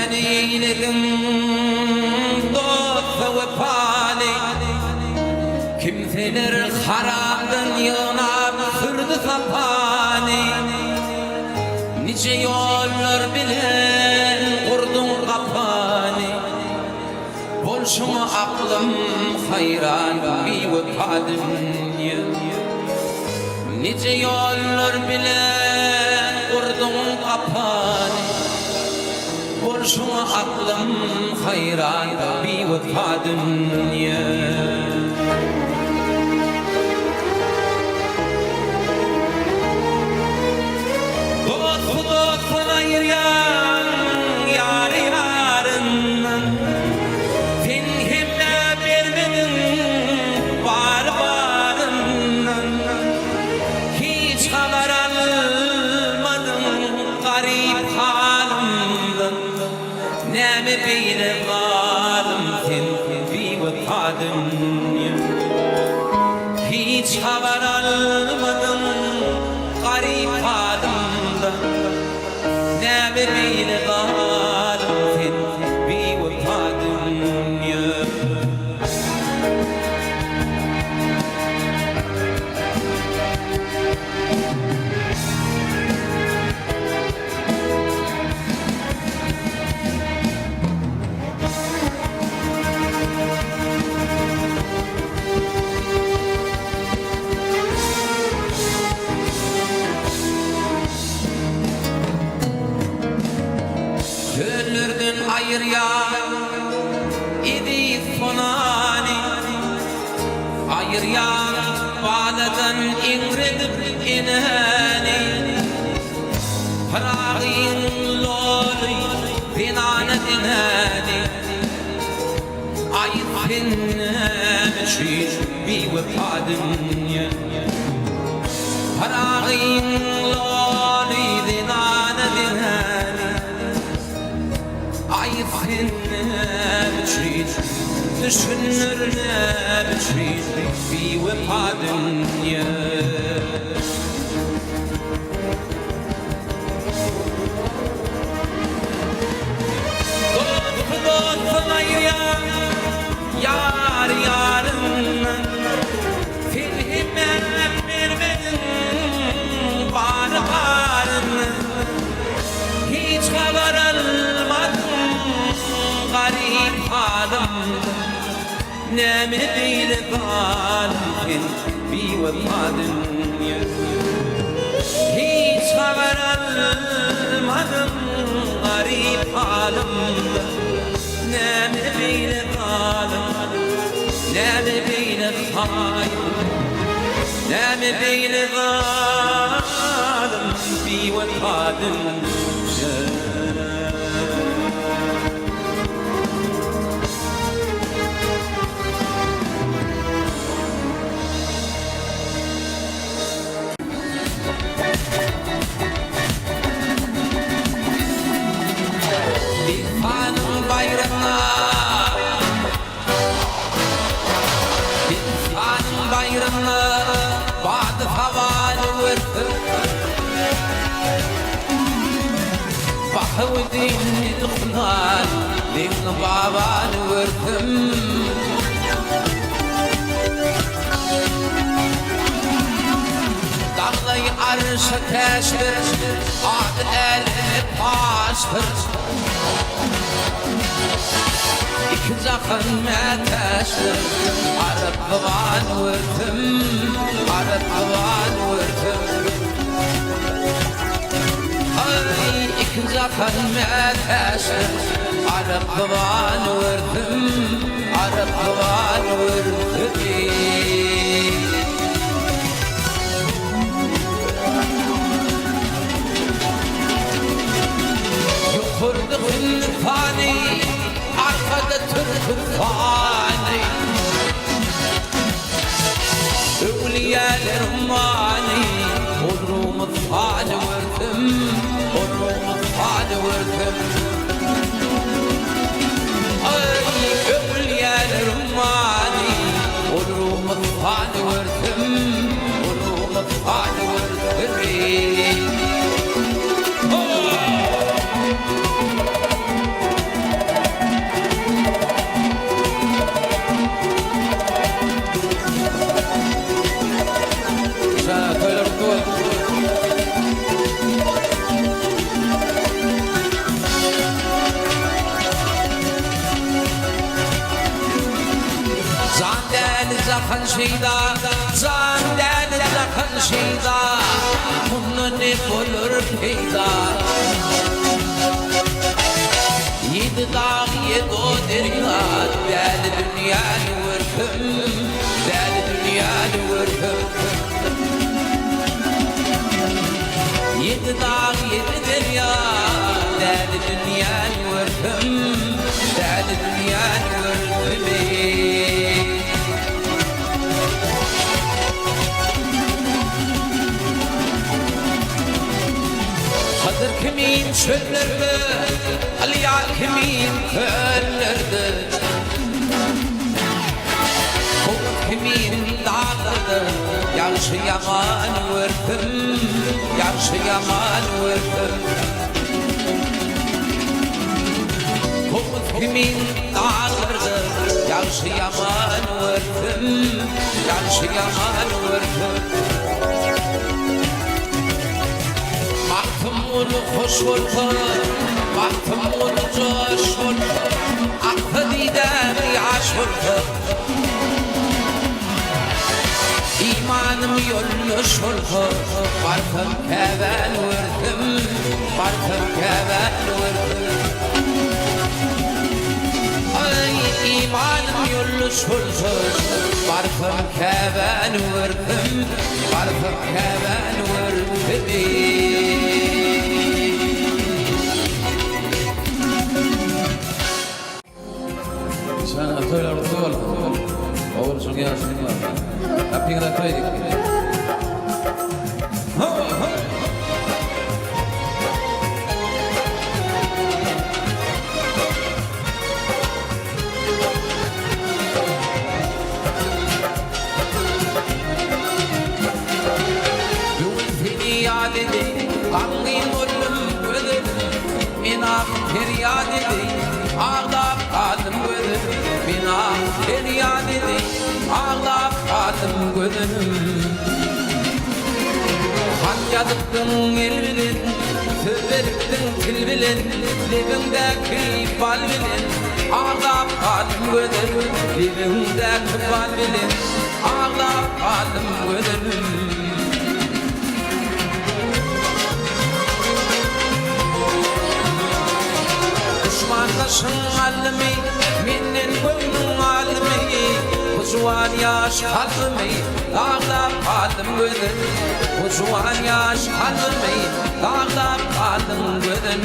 sen eyledin dost ve vefalı. Kimseler harabdan yığınab sürdü sapanı. Nice yollar bilen kurdun kapanı. Bolşuma aklım hayran bir vefadım ya. Nice yollar bilen kurdun kapanı. Bolşuma aklım hayran bir vefadım ya. Ayıryan yar yarından sen himle vermedin var varından. Hiç haber almadın garip halimden. Ne mi beyle varım sen bir vefadım ya. Hiç haber almadın garip halimden. Ne beyle varım sen bir vefadım ya. Gönlürdün ayır ya idi sonani. Ayır ya bağladan ingredip inani. Parağın loli binana dinani. Ayır finne şiş bir vefadım ya. Parağın loli binana dinani. Ayıpsın ne düşünür ne bir vefadım ya. Dostum ayıran yar yarından filhime vermedin var varından. Hiç haber almadın garip halimden. Ne mi beyle varım bir vefadım ya. Hiç haber almadın garip halimden. Ne mi beyle varım, ne mi beyle hayır, ne mi beyle varım bir vefadım ya. Hanım bayrağına, hanım bayrağına bağdı havanı vurdu. Bahudin dıknan, din babanı vurdum. Dağlayı arşa teşbir, adı elini pastır. İki zakın meteştir, arıp havan vurdum, arıp havan vurdum. Ay, iki zakın meteştir, arıp havan vurdum, arıp havan vurdum. Yukarıdın fani, arkada Türk fani. Evliyalar mani, Bodrum'u fani vurdum, Bodrum'u fani vurdum. Ay, evliyalar mani, Bodrum'u fani vurdum, Bodrum'u fani vurdum. şeyda, can deli yakın şeyda, bunu ne olur peyda. Yedi dağ yedi o derya, deli dünyanı vurtum, deli dünyanı vurtum. Yedi dağ yedi derya, deli dünyanı vurtum, deli dünyanı vurtum. Kadir kimin çöllerdi, Aliyah kimin köllerdi, Kovuk kimin dağlardı, Yarşı yaman vurtum, yarşı yaman vurtum. Kovuk kimin dağlardı, Yarşı yaman vurtum, yarşı yaman vurtum. Baktım onu hoş oldu, baktım onu coş oldu, aklı didem yaş oldu. İmanım yolmuş oldu, barkım keven vurdum, barkım keven vurdum. Ay imanım yolmuş oldu, barkım keven vurdum, barkım keven vurdum. Sen atölye orta ol, olursun gelsin var. Yapayım da koyduk. Feryat edin, kanlıyım ölüm ölüm. Minah feryat edin, ağlap kaldım ölüm. Minah feryat edin, ağlap kaldım ölüm. Han yadıktın el bilin, tövberiktin til bilin. Libimdeki bal bilin, ağlap kaldım ölüm. Libimdeki bal bilin, ağlap kaldım ölüm. Düşmanlaşın alimi, minin koynun alimi. Kuzuan yaş kalbimi, dağlap kaldım gödün. Kuzuan yaş kalbimi, dağlap kaldım gödün.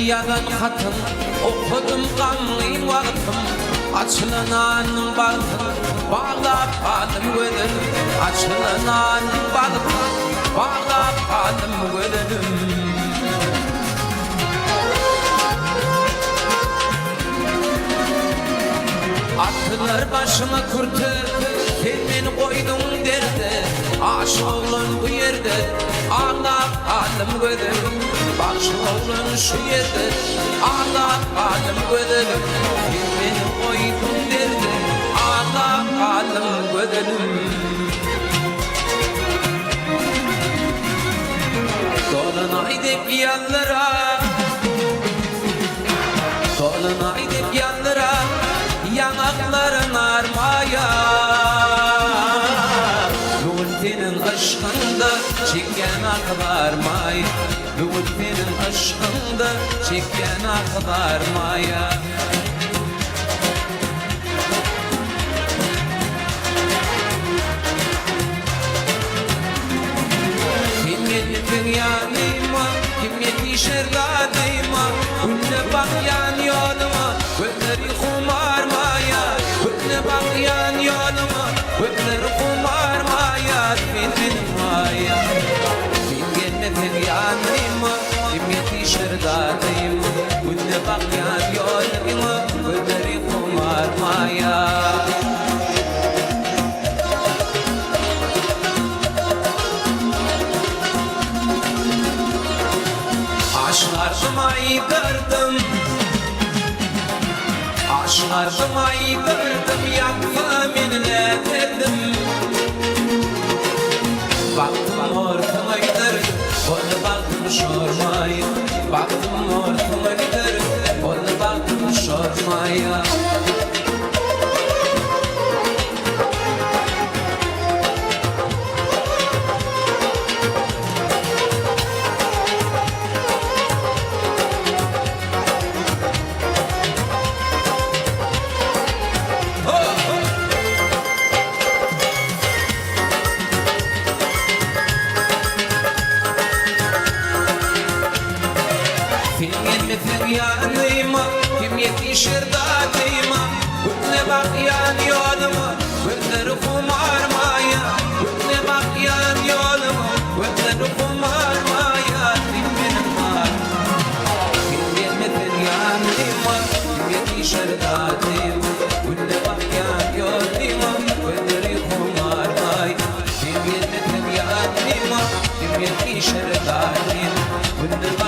Yadan hatım, okudum gamlıyım vaktim. Açılınan balkın, bağlap kaldım gödüm. Açılınan balkın, bağlap kaldım gödüm. Attılar başıma kurtu, kendini koydum derdi. Aşık olun bu yerde, ağlap kaldım gödüm. Aşık olun şu yerde, ağlap kaldım gödüm. Kendini koydum derdi, ağlap kaldım gödüm. Dolunaydık yanlara, dolunaydık yanlara, yanakların armaya. Senin aşkında çeken aklar may, senin aşkında çeken aklar maya. Kim yettin yanıma, kim yetişir kadıma. Günle bak yan yoluma, gözleri kumar maya. Günle bak yan yoluma, gözleri kumar maya. Benim maya, kim yettin yanıma, kim yetişir kadıma. Günle bak yan yoluma, gözleri kumar maya. Aşlarıma yıkardım, Şarkıma yıkıldım yakma minnet ettim Baktım ortama gider Onu baktım şormaya Baktım ortama gider Onu baktım şormaya yanıyma kim yetişir datıma Bütne bak yan yoluma Bütleri kumarmaya Bütne bak yan yoluma Bütleri kumarmaya Kim benim var Kim gelmedin yanıyma Kim yetişir datıma Bütne bak yan yoluma Bütleri kumarmaya Kim gelmedin yanıyma Kim yetişir datıma